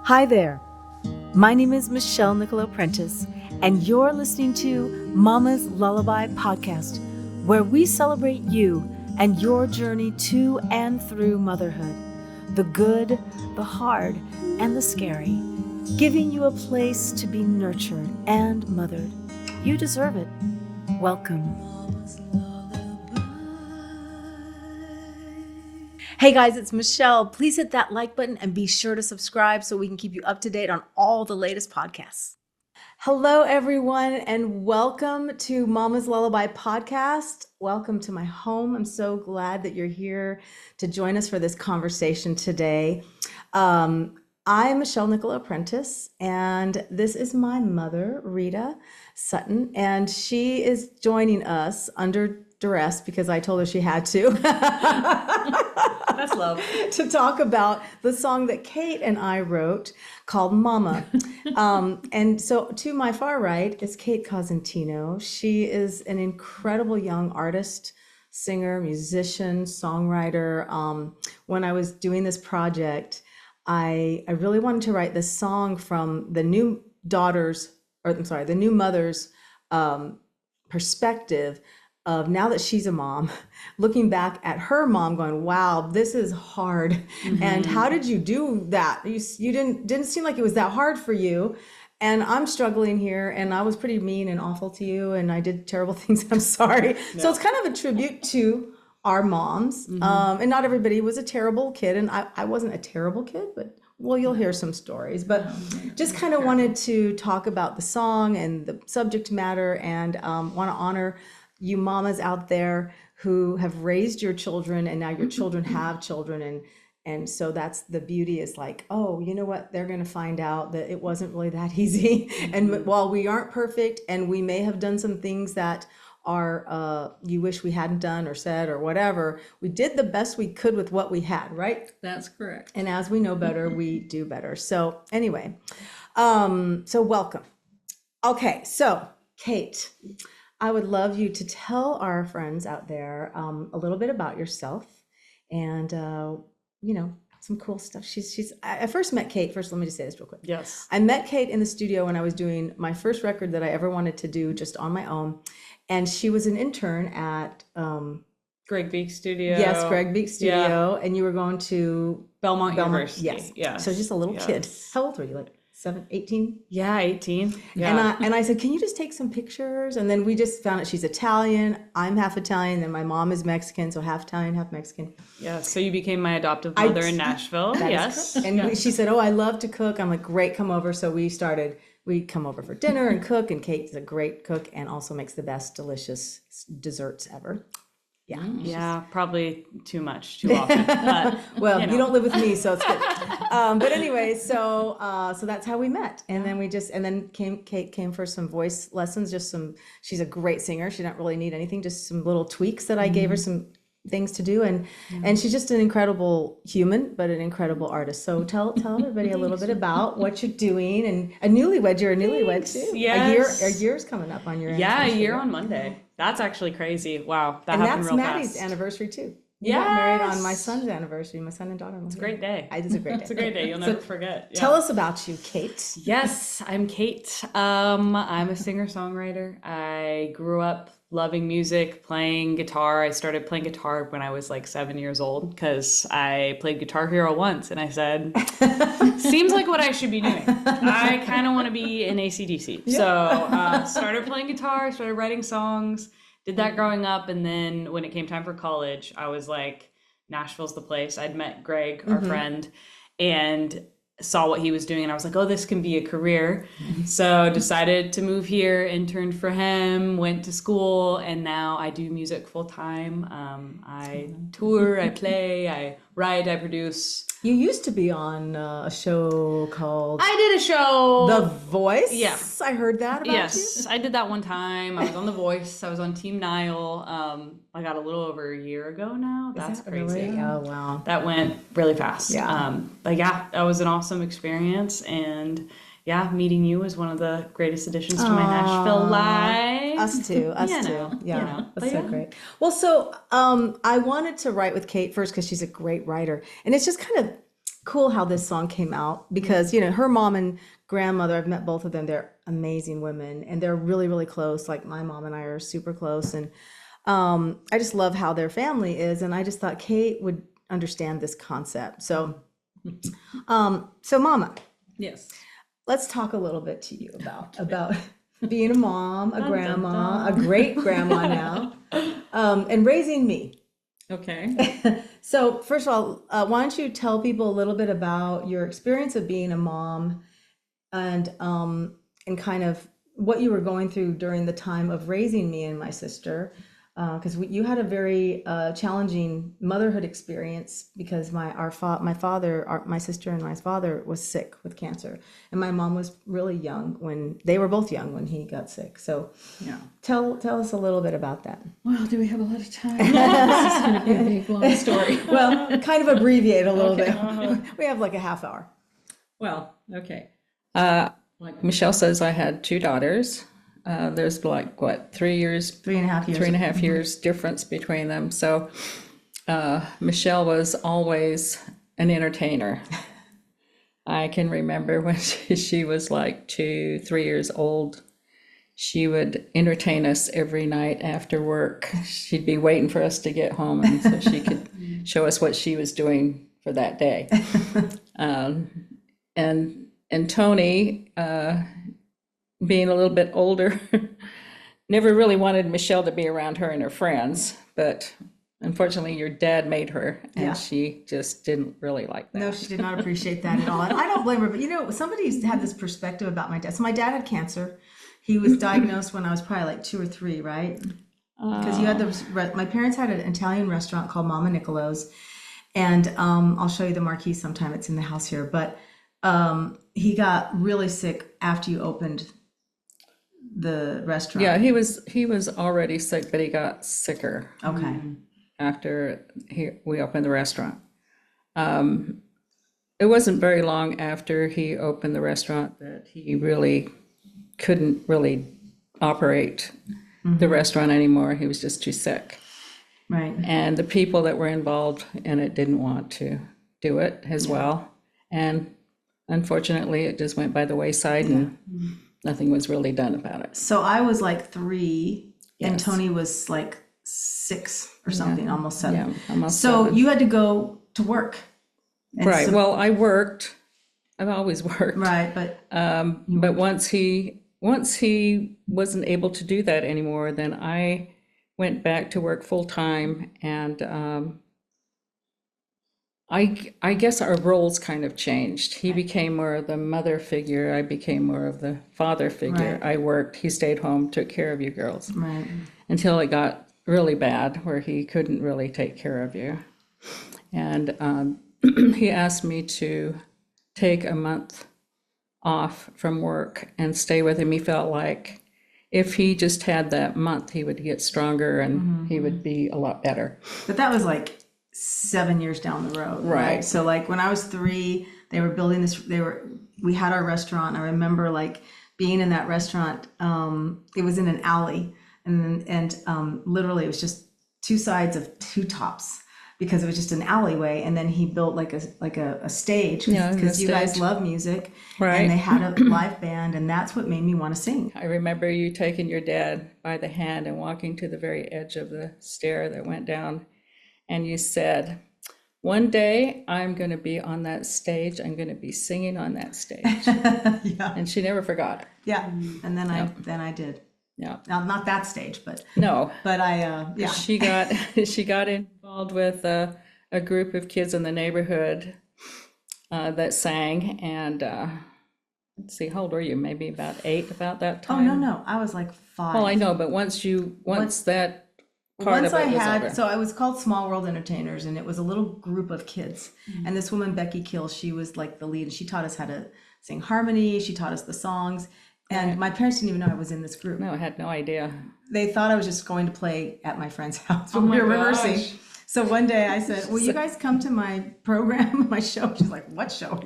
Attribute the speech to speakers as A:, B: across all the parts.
A: Hi there. My name is Michelle Nicolo Prentice, and you're listening to Mama's Lullaby podcast, where we celebrate you and your journey to and through motherhood, the good, the hard, and the scary, giving you a place to be nurtured and mothered. You deserve it. Welcome. Hey guys, it's Michelle. Please hit that like button and be sure to subscribe so we can keep you up to date on all the latest podcasts. Hello, everyone, and welcome to Mama's Lullaby podcast. Welcome to my home. I'm so glad that you're here to join us for this conversation today. I'm Michelle Nicolo Prentice, and this is my mother, Rita Sutton, and she is joining us under duress because I told her she had to.
B: That's love.
A: To talk about the song that Kate and I wrote called Mama. And so to my far right is Kate Cosentino. She is an incredible young artist, singer, musician, songwriter. When I was doing this project, I really wanted to write this song from the new mother's perspective of now that she's a mom, looking back at her mom going, wow, this is hard. Mm-hmm. And how did you do that? You didn't seem like it was that hard for you. And I'm struggling here, and I was pretty mean and awful to you, and I did terrible things. I'm sorry. Yeah. So it's kind of a tribute to our moms. Mm-hmm. And not everybody was a terrible kid, and I wasn't a terrible kid, but well, you'll hear some stories, but just kind of wanted to talk about the song and the subject matter, and want to honor you mamas out there who have raised your children, and now your children have children. And so that's the beauty, is like, oh, you know what? They're going to find out that it wasn't really that easy. And while we aren't perfect, and we may have done some things that are you wish we hadn't done or said or whatever, we did the best we could with what we had, right?
B: That's correct.
A: And as we know better, we do better. So anyway, so welcome. Okay, so Kate, I would love you to tell our friends out there a little bit about yourself and, some cool stuff. I first met Kate. First, let me just say this real quick.
B: Yes.
A: I met Kate in the studio when I was doing my first record that I ever wanted to do just on my own. And she was an intern at
B: Greg Beek Studio.
A: Yes, Greg Beek Studio. Yeah. And you were going to
B: Belmont University.
A: Yes. Yeah. So just a little kid. How old were you? Like 18?
B: Yeah, 18. Yeah.
A: And I said, can you just take some pictures? And then we just found out she's Italian. I'm half Italian. And my mom is Mexican. So half Italian, half Mexican.
B: Yeah. So you became my adoptive mother in Nashville. Yes.
A: And she said, oh, I love to cook. I'm like, great, come over. So we come over for dinner and cook. And Kate is a great cook and also makes the best delicious desserts ever. Yeah.
B: Yeah, probably too often. But,
A: well, you don't live with me, so it's good. But anyway, so that's how we met, and then Kate came for some voice lessons. She's a great singer. She didn't really need anything, just some little tweaks that I gave her, some things to do, and she's just an incredible human, but an incredible artist. So tell everybody a little bit about what you're doing, and a newlywed. You're a newlywed too.
B: Yes.
A: A year's coming up on your
B: a year on Monday. That's actually crazy. Wow, that happened real fast.
A: And that's Maddie's anniversary too. You got married on my son's anniversary, my son and daughter.
B: It's a great day.
A: It's a great day.
B: It's a great day. You'll never forget. Yeah.
A: Tell us about you, Kate.
B: Yes, I'm Kate. I'm a singer-songwriter. I grew up loving music, playing guitar. I started playing guitar when I was like 7 years old because I played Guitar Hero once, and I said, seems like what I should be doing. I kind of want to be in AC/DC. Yeah. So started playing guitar, started writing songs, did that growing up, and then when it came time for college, I was like, Nashville's the place. I'd met Greg, our friend, and saw what he was doing, and I was like, oh, this can be a career. So decided to move here, interned for him, went to school, and now I do music full time. I tour, I play, I write, I produce.
A: You used to be on a show called...
B: I did a show.
A: The Voice?
B: Yes.
A: I heard that about you.
B: Yes, I did that one time. I was on The Voice. I was on Team Nile. I got a little over a year ago now. That's crazy.
A: Really? Oh, wow.
B: That went really fast.
A: Yeah.
B: But yeah, that was an awesome experience. And yeah, meeting you was one of the greatest additions to my Nashville life.
A: Us too. Yeah, that's so great. Well, so I wanted to write with Kate first because she's a great writer, and it's just kind of cool how this song came out because, you know, her mom and grandmother, I've met both of them. They're amazing women and they're really, really close. Like my mom and I are super close. And I just love how their family is. And I just thought Kate would understand this concept. So, so Mama,
B: Yes.
A: let's talk a little bit to you about being a mom, a grandma, a great grandma now, and raising me.
B: Okay.
A: So first of all, why don't you tell people a little bit about your experience of being a mom and kind of what you were going through during the time of raising me and my sister, because you had a very challenging motherhood experience because my sister and my father was sick with cancer, and my mom was really young when they were both young when he got sick. So
B: Yeah.
A: tell us a little bit about that.
B: Well, do we have a lot of time? This is going to be a big, long story.
A: Well, kind of abbreviate a little
B: Okay,
A: bit. We have like a half hour.
B: Well, okay. Like Michelle says, I had two daughters. There's like, what, 3 years?
A: 3.5 years.
B: 3.5 years difference between them. So Michelle was always an entertainer. I can remember when she was like 2-3 years old, she would entertain us every night after work. She'd be waiting for us to get home and so she could show us what she was doing for that day. And Tony, being a little bit older, never really wanted Michelle to be around her and her friends, but unfortunately your dad made her and
A: Yeah.
B: she just didn't really like that.
A: No, she did not appreciate that at all. And I don't blame her, but you know, somebody's had this perspective about my dad. So my dad had cancer. He was diagnosed when I was probably like 2 or 3, right? Because you had my parents had an Italian restaurant called Mama Nicolo's. And I'll show you the marquee sometime. It's in the house here. But he got really sick after you opened the restaurant.
B: Yeah, he was already sick, but he got sicker
A: Okay.
B: after we opened the restaurant. It wasn't very long after he opened the restaurant that he really couldn't really operate the restaurant anymore. He was just too sick.
A: Right.
B: And the people that were involved in it didn't want to do it as well. And unfortunately, it just went by the wayside and nothing was really done about it.
A: So I was like 3 and
B: Yes.
A: Tony was like 6 or something, almost 7.
B: Yeah, almost
A: So
B: 7.
A: you had to go to work. And
B: Right.
A: so-
B: Well, I worked. I've always worked.
A: right. But
B: But once he wasn't able to do that anymore, then I went back to work full time, and I guess our roles kind of changed. He became more of the mother figure. I became more of the father figure.
A: Right.
B: I worked. He stayed home, took care of you girls,
A: right.
B: until it got really bad, where he couldn't really take care of you, and he asked me to take a month off from work and stay with him. He felt like if he just had that month, he would get stronger and he would be a lot better.
A: But that was like 7 years down the road.
B: Right.
A: So like when I was 3, they were building this, we had our restaurant. I remember like being in that restaurant. It was in an alley and literally it was just 2 sides of 2 tops because it was just an alleyway. And then he built like a stage because you guys love music.
B: Right.
A: And they had a live band and that's what made me want to sing.
B: I remember you taking your dad by the hand and walking to the very edge of the stair that went down. And you said, one day I'm going to be on that stage. I'm going to be singing on that stage.
A: Yeah.
B: And she never forgot it.
A: Yeah. And then I did.
B: Yeah.
A: Now, not that stage, but
B: No.
A: yeah.
B: She got involved with a group of kids in the neighborhood that sang. And let's see, how old were you? Maybe about 8 about that
A: Oh,
B: time?
A: no. I was like 5.
B: Well, I know, but once that part
A: Once
B: of it
A: I
B: was
A: had,
B: over.
A: so I was called Small World Entertainers, and it was a little group of kids. And this woman, Becky Kill, she was like the lead, and she taught us how to sing harmony. She taught us the songs. And my parents didn't even know I was in this group.
B: No, I had no idea.
A: They thought I was just going to play at my friend's house when we were rehearsing. So one day I said, will you guys come to my program, my show? She's like, what show?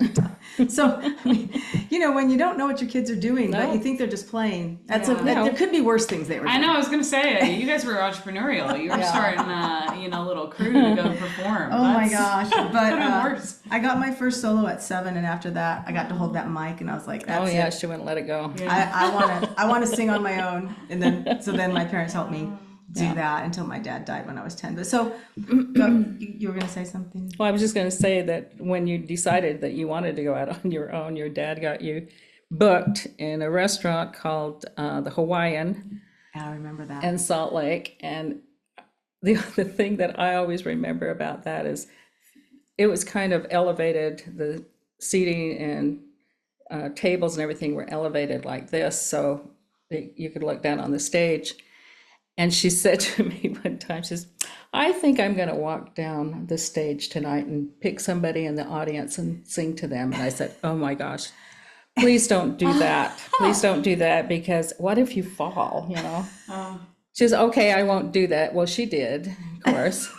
A: So, I mean, when you don't know what your kids are doing, but you think they're just playing, there could be worse things they were doing.
B: I know, I was going to say, you guys were entrepreneurial. You were starting a little crew to go perform.
A: Oh my gosh. But I got my first solo at 7, and after that, I got to hold that mic, and I was like, that's it.
C: She wouldn't let it go.
A: Yeah. I want to sing on my own. And then my parents helped me do that until my dad died when I was 10. But so you were going to say something?
C: Well, I was just going to say that when you decided that you wanted to go out on your own, your dad got you booked in a restaurant called the Hawaiian.
A: I remember that.
C: In Salt Lake. And the thing that I always remember about that is it was kind of elevated. The seating and tables and everything were elevated like this, so you could look down on the stage. And she said to me one time, she says, I think I'm going to walk down the stage tonight and pick somebody in the audience and sing to them. And I said, oh my gosh, please don't do that. Please don't do that, because what if you fall, She says, okay, I won't do that. Well, she did, of course.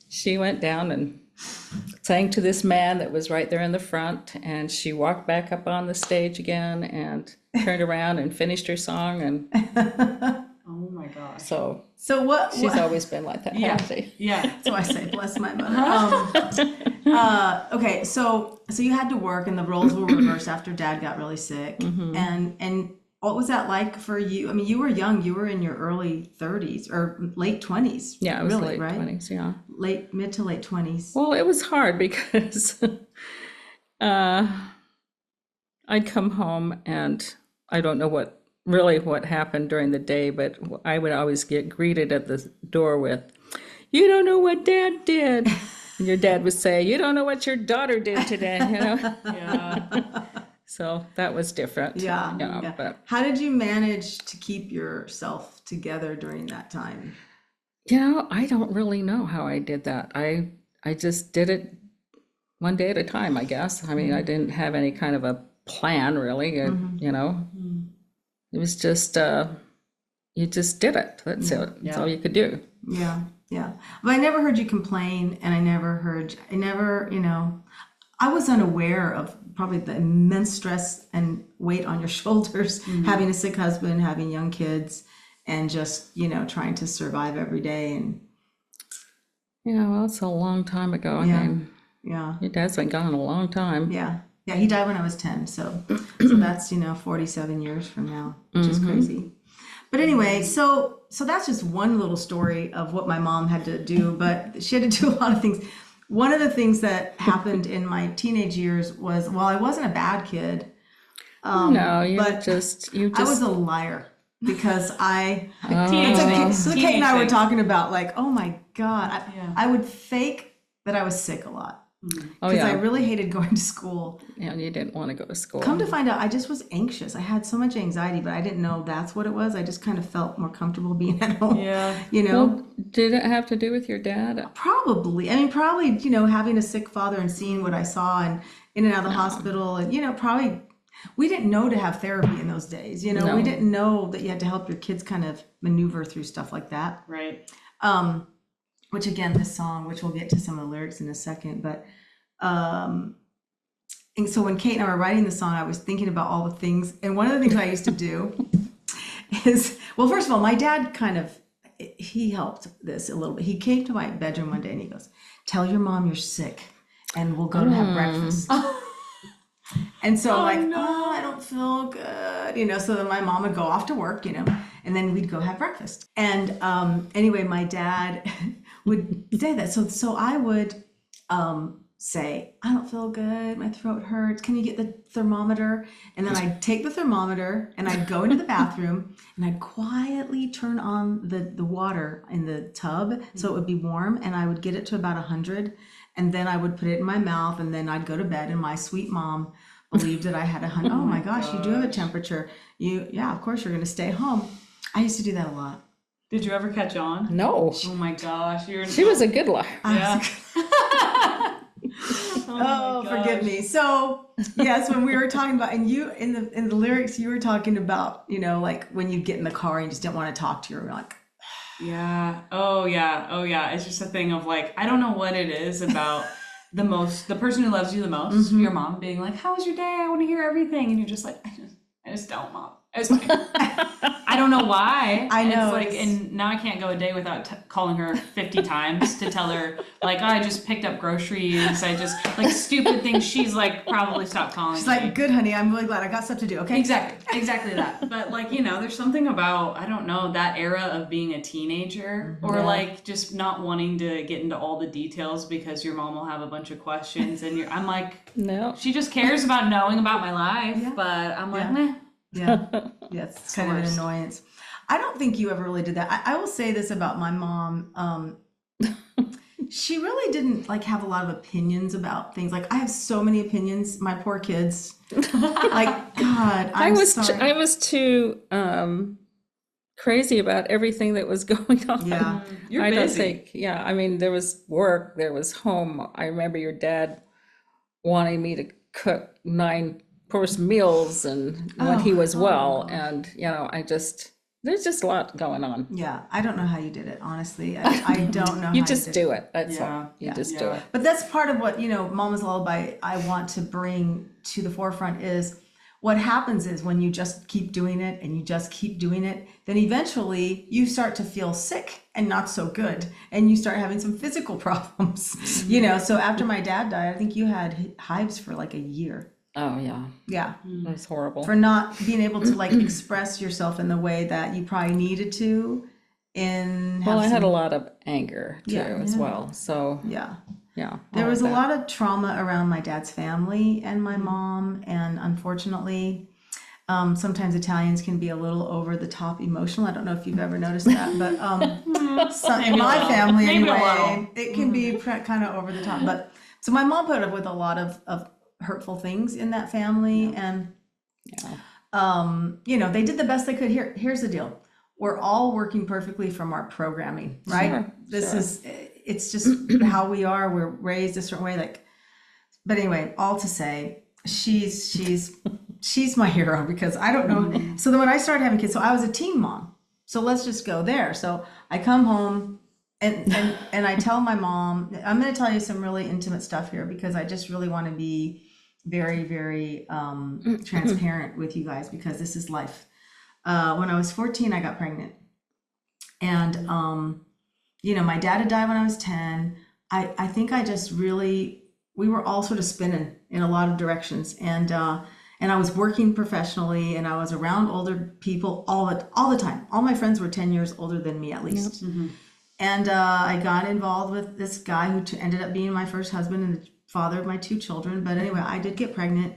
C: She went down and sang to this man that was right there in the front, and she walked back up on the stage again and turned around and finished her song. And
B: oh my gosh.
C: So
A: she's
C: always been like that.
B: Yeah.
A: That's why I say bless my mother. Okay, so you had to work, and the roles were reversed after Dad got really sick. And what was that like for you? I mean, you were young. You were in your early 30s or late 20s.
C: Yeah, it was
A: really,
C: late
A: right?
C: 20s, yeah.
A: Mid to late 20s.
C: Well, it was hard because I'd come home, and I don't know what happened during the day, but I would always get greeted at the door with, you don't know what Dad did. And your dad would say, you don't know what your daughter did today,
B: Yeah.
C: So that was different.
A: Yeah.
C: But
A: how did you manage to keep yourself together during that time?
C: I don't really know how I did that. I just did it one day at a time, I guess. I mean, I didn't have any kind of a plan, really. It was just, you just did it. That's it. That's all you could do.
A: Yeah. But I never heard you complain, and I was unaware of probably the immense stress and weight on your shoulders, having a sick husband, having young kids, and just, trying to survive every day. And
C: well, it's a long time ago. I mean, your dad's been gone a long time.
A: Yeah, he died when I was 10, so that's 47 years from now, which is crazy. But anyway, so that's just one little story of what my mom had to do, but she had to do a lot of things. One of the things that happened in my teenage years was, well, I wasn't a bad kid.
C: No, you just.
A: I was a liar, because so Kate
B: Teenage
A: and I were
B: things.
A: talking about, like, oh my God, I would fake that I was sick a lot. Because I really hated going to school.
C: Yeah, you didn't want to go to school.
A: Come to find out, I just was anxious. I had so much anxiety, but I didn't know that's what it was. I just kind of felt more comfortable being at home.
B: Yeah.
C: Well, did it have to do with your dad?
A: Probably. I mean, probably, having a sick father and seeing what I saw and in and out of the hospital, and, probably we didn't know to have therapy in those days.
C: No.
A: We didn't know that you had to help your kids kind of maneuver through stuff like that.
B: Right.
A: Which, again, this song, which we'll get to some of the lyrics in a second, but and so when Kate and I were writing the song, I was thinking about all the things, and one of the things I used to do is, well, first of all, my dad he helped this a little bit. He came to my bedroom one day and he goes, tell your mom you're sick and we'll go to have breakfast. And so I don't feel good, so then my mom would go off to work, and then we'd go have breakfast. And anyway, my dad would say that. So I would say, I don't feel good, my throat hurts, can you get the thermometer? And then I'd take the thermometer and I'd go into the bathroom and I'd quietly turn on the water in the tub so it would be warm, and I would get it to about 100, and then I would put it in my mouth, and then I'd go to bed, and my sweet mom believed that I had 100. Oh my gosh, you do have a temperature. Of course you're going to stay home. I used to do that a lot.
B: Did you ever catch on?
C: No.
B: Oh my gosh.
C: She was a good liar.
B: Yeah.
A: Oh, forgive me. So yes, when we were talking about, and you in the lyrics, you were talking about, like when you get in the car and you just didn't want to talk to her, like,
B: Yeah. Oh yeah. Oh yeah. It's just a thing of like, I don't know what it is about the person who loves you the most, your mom being like, "How was your day? I want to hear everything." And you're just like, I just don't, mom. I don't know why.
A: I know,
B: It's like,
A: it's-
B: and now I can't go a day without calling her 50 times to tell her, like, oh, I just picked up groceries. I just, like, stupid things. She's like, probably stop calling
A: She's
B: me.
A: like, good, honey. I'm really glad I got stuff to do. Okay.
B: Exactly that. But like, there's something about, I don't know, that era of being a teenager or like just not wanting to get into all the details because your mom will have a bunch of questions and I'm like,
C: No.
B: she just cares about knowing about my life,
A: Yeah.
B: but I'm like,
A: Yeah.
B: meh.
A: Yeah. Yeah. It's kind of an
B: worst.
A: annoyance. I don't think you ever really did that. I will say this about my mom. She really didn't like have a lot of opinions about things. Like I have so many opinions. My poor kids. Like God, I'm sorry.
C: I was too crazy about everything that was going on.
A: Yeah.
B: You're
C: I don't
B: busy.
C: think, yeah, I mean, there was work, there was home. I remember your dad wanting me to cook 9-course meals and when he was well, and there's just a lot going on.
A: Yeah. I don't know how you did it. Honestly, I don't know.
C: You
A: how
C: just
A: you did
C: do it. That's
B: Yeah.
C: all. You
A: Yeah.
C: just do it.
A: But that's part of what, Mama's Lullaby I want to bring to the forefront is what happens is when you just keep doing it and you just keep doing it, then eventually you start to feel sick and not so good. And you start having some physical problems, So after my dad died, I think you had hives for like a year.
C: Oh, yeah,
A: Yeah.
C: that's horrible.
A: For not being able to like express yourself in the way that you probably needed to.
C: Well, I had a lot of anger too,
A: Yeah,
C: as
A: yeah.
C: well. So,
A: Yeah.
C: yeah.
A: There
C: all
A: was
C: of
A: a
C: that.
A: lot of trauma around my dad's family and my mom, and unfortunately, sometimes Italians can be a little over the top emotional. I don't know if you've ever noticed that, but in my family
B: Maybe a
A: anyway,
B: little.
A: it can be kind of over the top. But so my mom put up with a lot of hurtful things in that family, and they did the best they could. Here's the deal: we're all working perfectly from our programming, right?
C: Sure.
A: It's just how we are. We're raised a certain way, like. But anyway, all to say, she's my hero because I don't know. So then when I started having kids, so I was a teen mom. So let's just go there. So I come home and I tell my mom, I'm going to tell you some really intimate stuff here because I just really want to be very, very transparent with you guys because this is life. When I was 14, I got pregnant. And, my dad had died when I was 10. I think I just really, we were all sort of spinning in a lot of directions. And I was working professionally and I was around older people all the time. All my friends were 10 years older than me at least. Yep. And I got involved with this guy who ended up being my first husband and the father of my 2 children. But anyway, I did get pregnant.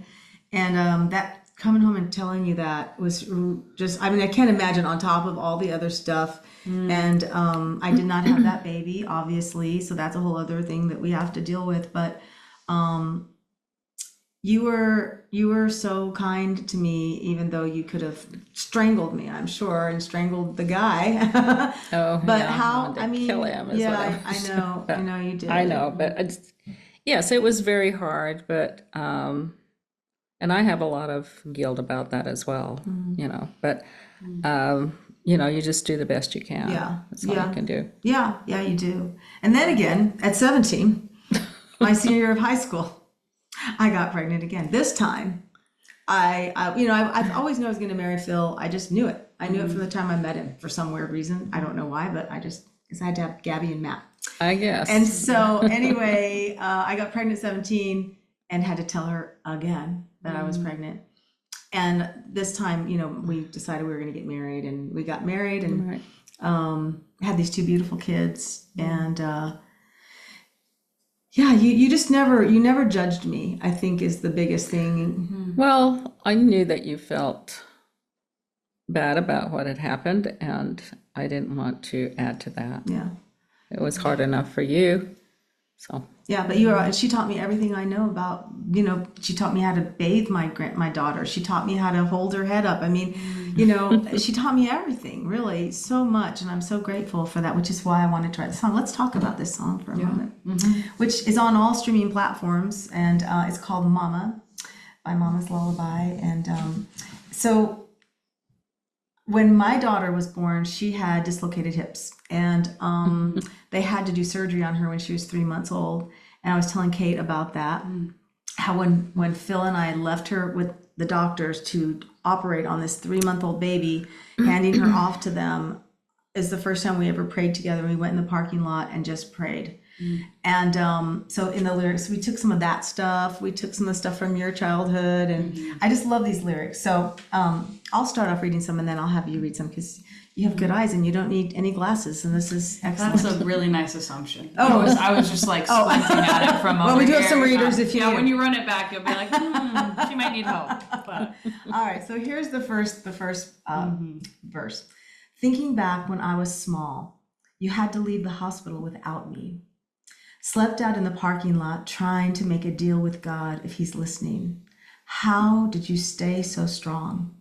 A: And that coming home and telling you that was just, I can't imagine on top of all the other stuff. And I did not have that baby, obviously. So that's a whole other thing that we have to deal with. But you were so kind to me, even though you could have strangled me, I'm sure, and strangled the guy. But
C: yeah,
A: how?
C: kill him is what I was-
A: I know you did.
C: I know, but yes, it was very hard, but and I have a lot of guilt about that as well, but you just do the best you can.
A: Yeah.
C: That's all you can do.
A: Yeah, you do. And then again, at 17, my senior year of high school, I got pregnant again. This time, I've always known I was going to marry Phil. I just knew it. I knew it from the time I met him for some weird reason. I don't know why, but because I had to have Gabby and Matt.
C: I guess.
A: And so anyway, I got pregnant at 17 and had to tell her again that I was pregnant. And this time, we decided we were going to get married, and we got married and had these 2 beautiful kids. And you just never judged me, I think is the biggest thing.
C: Well, I knew that you felt bad about what had happened, and I didn't want to add to that.
A: Yeah.
C: It was hard enough for you, so.
A: Yeah, but she taught me everything I know about, she taught me how to bathe my daughter. She taught me how to hold her head up. She taught me everything, really, so much. And I'm so grateful for that, which is why I wanted to write the song. Let's talk about this song for a moment, which is on all streaming platforms. And it's called Mama by Mama's Lullaby. And so when my daughter was born, she had dislocated hips, and they had to do surgery on her when she was 3 months old. And I was telling Kate about that, how when Phil and I left her with the doctors to operate on this 3-month-old baby, handing her off to them is the first time we ever prayed together. We went in the parking lot and just prayed. And so in the lyrics, we took some of that stuff. We took some of the stuff from your childhood, and I just love these lyrics. So I'll start off reading some, and then I'll have you read some, because you have good eyes and you don't need any glasses, and this is excellent.
B: That's a really nice assumption. Oh, I was just like squinting at it from over
A: well, we do have
B: here.
A: some readers if you
B: Yeah, when you run it back, you'll be like, she might need help. But
A: all right, so here's the first verse. Thinking back when I was small, you had to leave the hospital without me. Slept out in the parking lot trying to make a deal with God if he's listening. How did you stay so strong?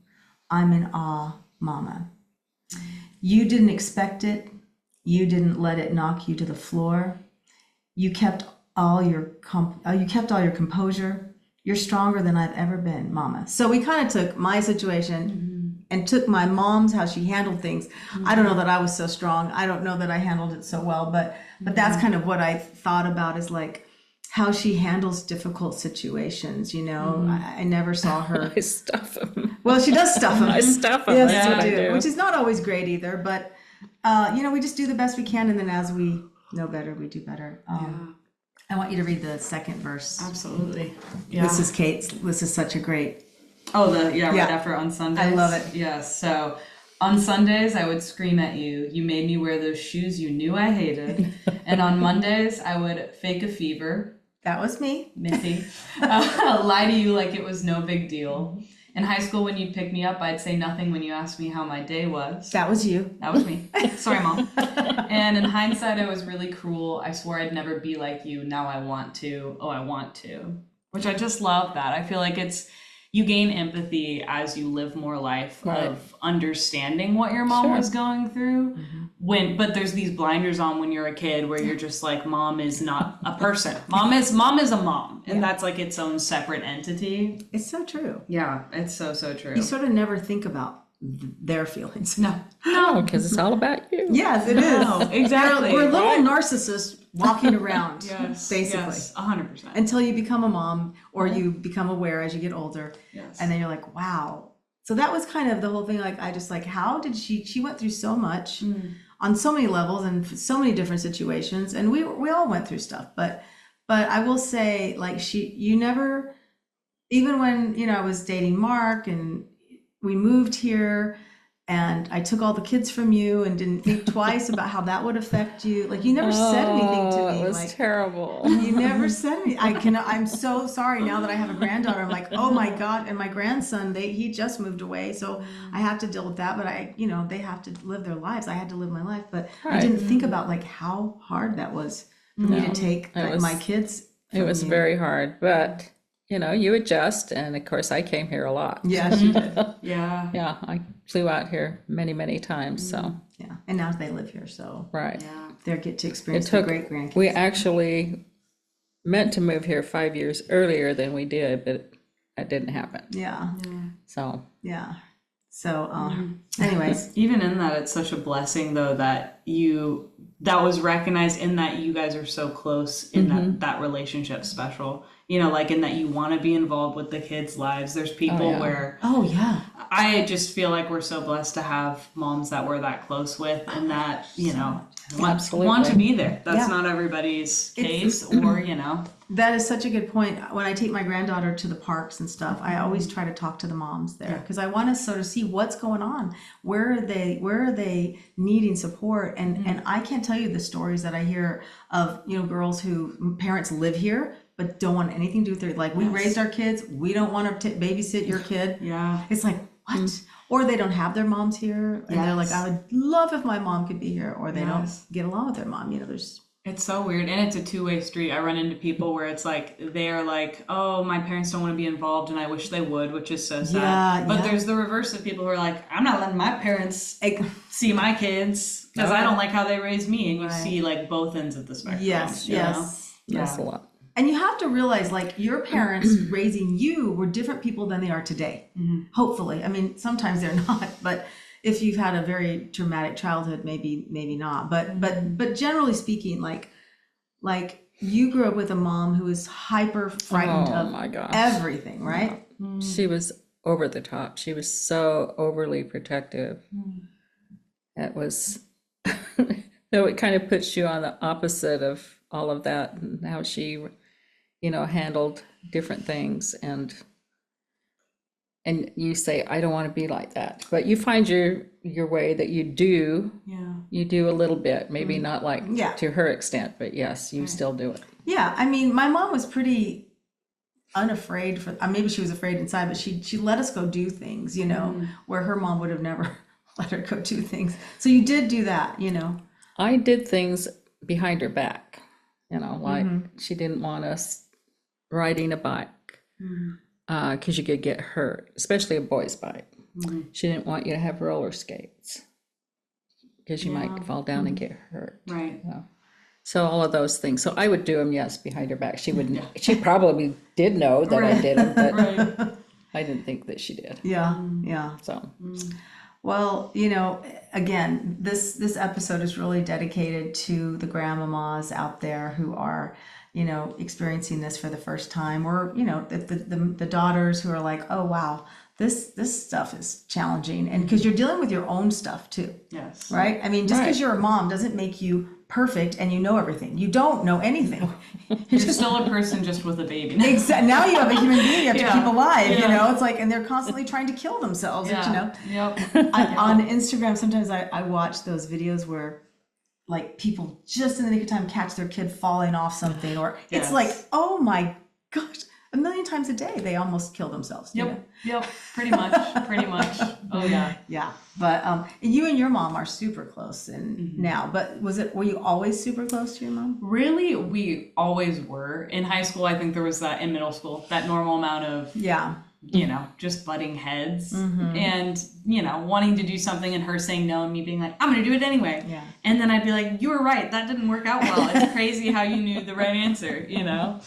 A: I'm in awe, Mama. You didn't expect it. You didn't let it knock you to the floor. You kept all your composure. You're stronger than I've ever been, Mama. So we kind of took my situation and took my mom's, how she handled things. I don't know that I was so strong. I don't know that I handled it so well, but that's kind of what I thought about, is like how she handles difficult situations. You know, I never saw her.
C: I stuff them.
A: Well, she does stuff them.
C: I stuff them.
A: Yes,
C: That's what I
A: you
C: do.
A: which is not always great either. But we just do the best we can, and then as we know better, we do better. I want you to read the second verse.
B: absolutely. Yeah.
A: This is Kate's. This is such a great.
B: Oh, right after on Sundays.
A: I love it.
B: Yes. So on Sundays, I would scream at you. You made me wear those shoes you knew I hated. And on Mondays, I would fake a fever.
A: That was me.
B: Minty. Lie to you like it was no big deal. In high school, when you'd pick me up, I'd say nothing when you asked me how my day was.
A: That was you.
B: That was me. Sorry, Mom. And in hindsight, I was really cruel. I swore I'd never be like you. Now I want to. Oh, I want to. Which I just love that. I feel like you gain empathy as you live more life of understanding what your mom was going through. But there's these blinders on when you're a kid where you're just like, mom is not a person. Mom is a mom. And that's like its own separate entity.
A: It's so true.
B: Yeah, it's so true.
A: You sort of never think about their feelings.
B: No,
C: because it's all about you.
A: Yes, it is.
B: No, exactly.
A: We're little narcissists walking around, basically.
B: Yes, 100%.
A: Until you become a mom, or you become aware as you get older.
B: Yes.
A: And then you're like, wow. So that was kind of the whole thing. Like, I just like, how did she went through so much on so many levels and so many different situations. And we all went through stuff, but I will say, like, you never, even when, I was dating Mark and we moved here and I took all the kids from you and didn't think twice about how that would affect you. Like, you never said anything to me.
C: It was
A: like,
C: terrible.
A: You never said anything. I'm so sorry now that I have a granddaughter. I'm like, oh my God. And my grandson, he just moved away. So I have to deal with that, but they have to live their lives. I had to live my life, but I didn't think about like how hard that was for me to take my kids.
C: It was very hard, but you adjust. And of course I came here a lot.
A: Yeah, she did.
B: Yeah.
C: Yeah. I flew out here many, many times. So,
A: yeah. And now they live here. So
C: right.
B: Yeah.
A: they get to experience the great grandkids.
C: We actually meant to move here 5 years earlier than we did, but that didn't happen.
A: Yeah.
C: So,
A: Yeah. So, anyways.
B: Even in that, it's such a blessing though that was recognized in that you guys are so close in that relationship special, like in that you want to be involved with the kids' lives. There's people where, I just feel like we're so blessed to have moms that we're that close with and that, want to be there. That's not everybody's case or,
A: That is such a good point. When I take my granddaughter to the parks and stuff, I always try to talk to the moms there because I want to sort of see what's going on. Where are they needing support? And I can't tell you the stories that I hear of, girls who parents live here but don't want anything to do with their, like, we raised our kids, we don't want to babysit your kid.
B: Yeah.
A: It's like, what? Or they don't have their moms here and they're like, I would love if my mom could be here, or they don't get along with their mom.
B: It's so weird, and it's a two-way street. I run into people where it's like they're like, "Oh, my parents don't want to be involved, and I wish they would," which is so sad. But there's the reverse of people who are like, "I'm not letting my parents see my kids because I don't like how they raised me." And you see like both ends of the spectrum.
A: Yes.
C: that's a lot.
A: And you have to realize, like, your parents raising you were different people than they are today. Hopefully. I mean, sometimes they're not, but if you've had a very traumatic childhood, maybe not. But generally speaking, like you grew up with a mom who was hyper frightened
C: Oh
A: of
C: my gosh.
A: everything, right?
C: She was over the top. She was so overly protective. It was, so it kind of puts you on the opposite of all of that and how she, handled different things. And you say, I don't want to be like that. But you find your way that you do a little bit, maybe not like to her extent, but yes, you still do it.
A: Yeah, I mean, my mom was pretty unafraid maybe she was afraid inside, but she let us go do things, where her mom would have never let her go do things. So you did do that,
C: I did things behind her back, like she didn't want us riding a bike because you could get hurt, especially a boy's bike. She didn't want you to have roller skates because you might fall down and get hurt.
B: Right.
C: So all of those things. So I would do them, yes, behind her back. She wouldn't. She probably did know that I did them, but I didn't think that she did.
A: Yeah.
C: So.
A: Well, again, this episode is really dedicated to the grandmamas out there who are, experiencing this for the first time, or, the daughters who are like, oh, wow, this stuff is challenging. And because you're dealing with your own stuff too.
B: Yes.
A: Right? I mean, just because you're a mom doesn't make you perfect and you know everything. You don't know anything.
B: You're still a person just with a baby.
A: Exactly. Now you have a human being you have to keep alive, it's like, and they're constantly trying to kill themselves,
B: Yep.
A: On Instagram, sometimes I watch those videos where like people just in the nick of time catch their kid falling off something, or it's like, oh my gosh, a million times a day they almost kill themselves.
B: Yep, pretty much. Oh yeah.
A: Yeah, but you and your mom are super close and now, but were you always super close to your mom?
B: Really, we always were. In high school, I think there was that, in middle school, that normal amount of just butting heads and wanting to do something and her saying no and me being like, I'm gonna do it anyway.
A: Yeah.
B: And then I'd be like, you were right, that didn't work out well. It's crazy how you knew the right answer,
A: Yeah.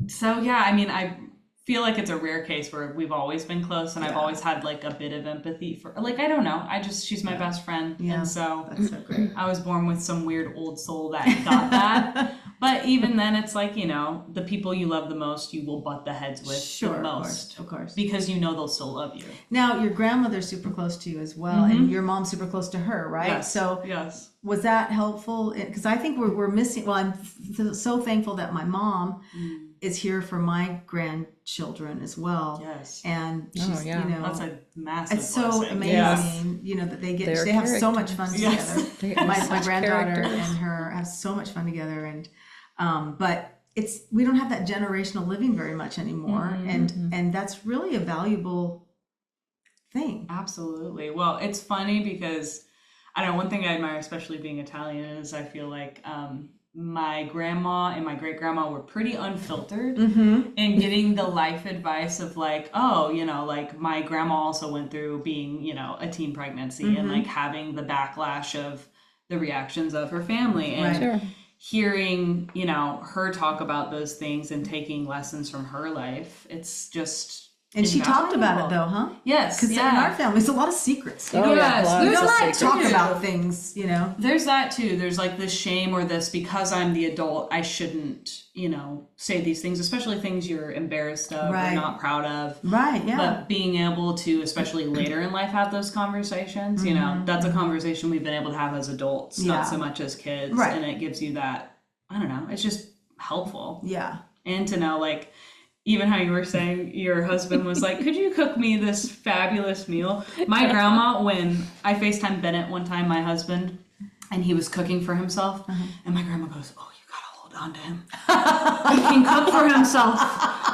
B: So yeah, I mean, I feel like it's a rare case where we've always been close, and I've always had like a bit of empathy for, like, I don't know, she's my best friend, and so
A: That's so great.
B: I was born with some weird old soul that got that. But even then, it's like, the people you love the most, you will butt the heads with the most,
A: of course,
B: because they'll still love you.
A: Now your grandmother's super close to you as well, and your mom's super close to her, right?
B: Yes.
A: So
B: yes.
A: Was that helpful? Because I think we're missing. Well, I'm so thankful that my mom is here for my grandchildren as well.
B: Yes.
A: And she's,
B: that's a massive
A: it's so
B: blessing.
A: amazing, that they have so much fun together.
C: They are
A: My
C: such
A: granddaughter
C: characters.
A: and her have so much fun together, and but we don't have that generational living very much anymore, and that's really a valuable thing.
B: Absolutely. Well, it's funny because I don't know, one thing I admire, especially being Italian, is I feel like my grandma and my great grandma were pretty unfiltered in getting the life advice of like, oh, like my grandma also went through being, a teen pregnancy and like having the backlash of the reactions of her family, and hearing, her talk about those things and taking lessons from her life. It's just.
A: And she talked about it though, huh?
B: Yes.
A: Because in our family, there's a lot of secrets.
C: Oh,
B: yes.
A: We don't
C: lots of
A: like
C: secrets.
A: talk about things,
B: There's that too. There's like this shame or this, because I'm the adult, I shouldn't, say these things, especially things you're embarrassed of or not proud of.
A: Right, yeah.
B: But being able to, especially later in life, have those conversations, that's a conversation we've been able to have as adults, not so much as kids.
A: Right.
B: And it gives you that, I don't know, it's just helpful.
A: Yeah.
B: And to know, like, even how you were saying your husband was like, could you cook me this fabulous meal? My grandma, when I FaceTimed Bennett one time, my husband, and he was cooking for himself, and my grandma goes, oh, you gotta hold on to him. He can cook for himself.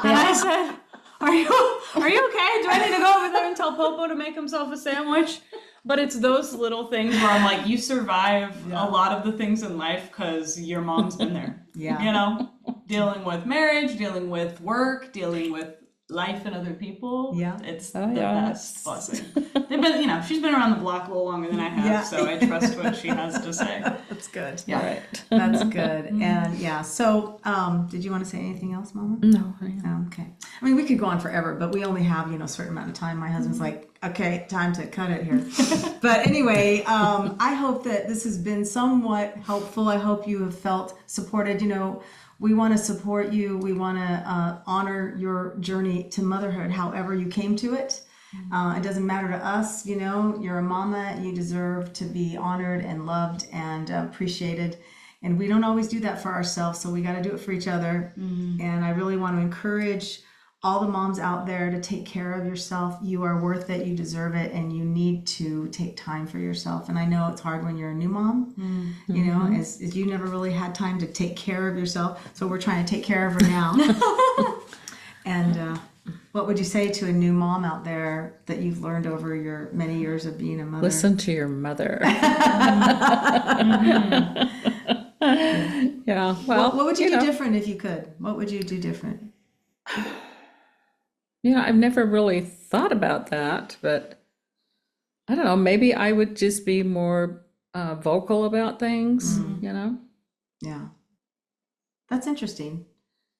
B: And I said, are you okay? Do I need to go over there and tell Popo to make himself a sandwich? But it's those little things where I'm like, you survive a lot of the things in life because your mom's been there.
A: Yeah.
B: Dealing with marriage, dealing with work, dealing with life and other people,
A: Yeah.
B: it's
C: Oh,
B: the
C: yeah.
B: best blessing. They've been, she's been around the block a little longer than I have,
A: Yeah.
B: so I trust what she has to say.
A: That's good.
B: Yeah.
C: Right.
A: That's good. And yeah, so did you want to say anything else, Mama?
C: No.
A: Okay. I mean, we could go on forever, but we only have, a certain amount of time. My husband's like, okay, time to cut it here. But anyway, I hope that this has been somewhat helpful. I hope you have felt supported. We want to support you. We want to honor your journey to motherhood, however you came to it. It doesn't matter to us. You're a mama. You deserve to be honored and loved and appreciated. And we don't always do that for ourselves, so we got to do it for each other. And I really want to encourage all the moms out there to take care of yourself. You are worth it, you deserve it, and you need to take time for yourself. And I know it's hard when you're a new mom, as you never really had time to take care of yourself. So we're trying to take care of her now. And what would you say to a new mom out there that you've learned over your many years of being a mother?
C: Listen to your mother. Yeah. Well,
A: what would you do different if you could? What would you do different?
C: I've never really thought about that, but I don't know, maybe I would just be more vocal about things,
A: Yeah. That's interesting.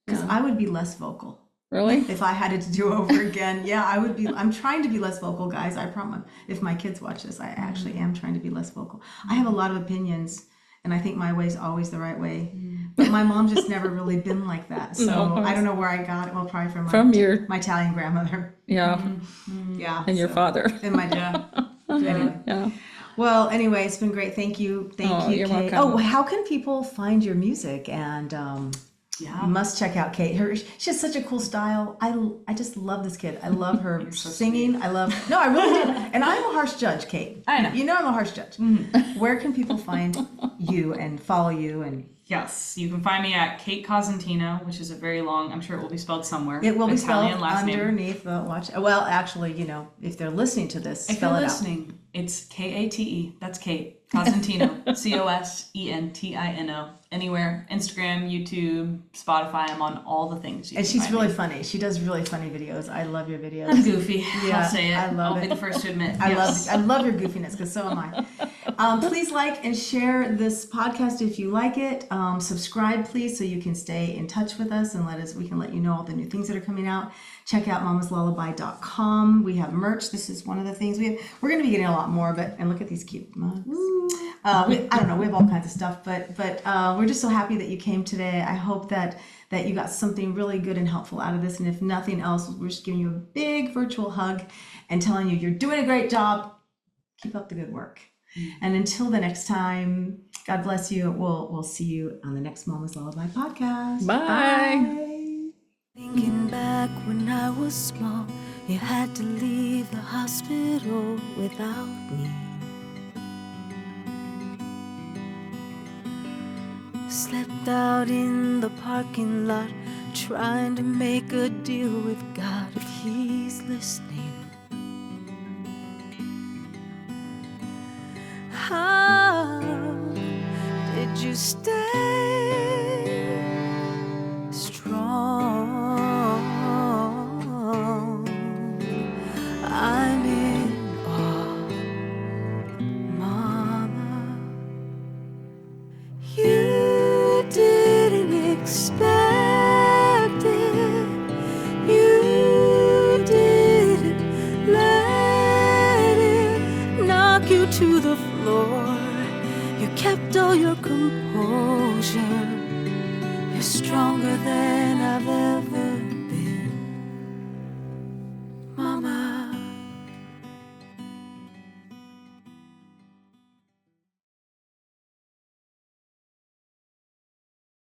A: Because I would be less vocal.
C: Really?
A: If I had it to do over again, yeah, I would be. I'm trying to be less vocal, guys. I promise. If my kids watch this, I actually am trying to be less vocal. I have a lot of opinions, and I think my way is always the right way. But my mom just never really been like that. So
C: No.
A: I don't know where I got it. Well, probably from my Italian grandmother.
C: Yeah.
A: Yeah.
C: And your father.
A: And my dad. Anyway.
C: Yeah.
A: Well, anyway, it's been great. Thank you. Thank you,
C: you're
A: Kate.
C: welcome.
A: Oh, how can people find your music? And you must check out Kate. She has such a cool style. I just love this kid. I love her singing. I really do. And I'm a harsh judge, Kate.
B: I know.
A: You know I'm a harsh judge. Where can people find you and follow you? And
B: Yes, you can find me at Kate Cosentino, which is a very long, I'm sure it will be spelled somewhere.
A: it will be
B: Italian
A: spelled
B: last name.
A: underneath the watch. Well, actually, if they're listening to this,
B: If
A: spell
B: you're
A: it out.
B: listening, it's Kate. That's Kate Cosentino. Cosentino. Anywhere, Instagram, YouTube, Spotify. I'm on all the things.
A: And she's really funny. She does really funny videos. I love your videos.
B: I'm goofy.
A: Yeah,
B: I'll say it.
A: I love
B: I'll be
A: it.
B: the first to admit.
A: I
B: Yes.
A: love your goofiness, because so am I. Please like and share this podcast if you like it. Subscribe, please, so you can stay in touch with us and we can let you know all the new things that are coming out. Check out mamaslullaby.com. We have merch. This is one of the things we're going to be getting a lot more, and look at these cute mugs. I don't know. We have all kinds of stuff, but we're just so happy that you came today. I hope that you got something really good and helpful out of this. And if nothing else, we're just giving you a big virtual hug and telling you you're doing a great job. Keep up the good work. And until the next time, God bless you. We'll see you on the next Mama's Lullaby podcast.
C: Bye.
D: Thinking back when I was small, you had to leave the hospital without me. Slept out in the parking lot, trying to make a deal with God if He's listening. How did you stay strong? I'm in awe, Mama. You didn't expect it. You didn't let it knock you to the floor. You kept all your composure. You're stronger than I've ever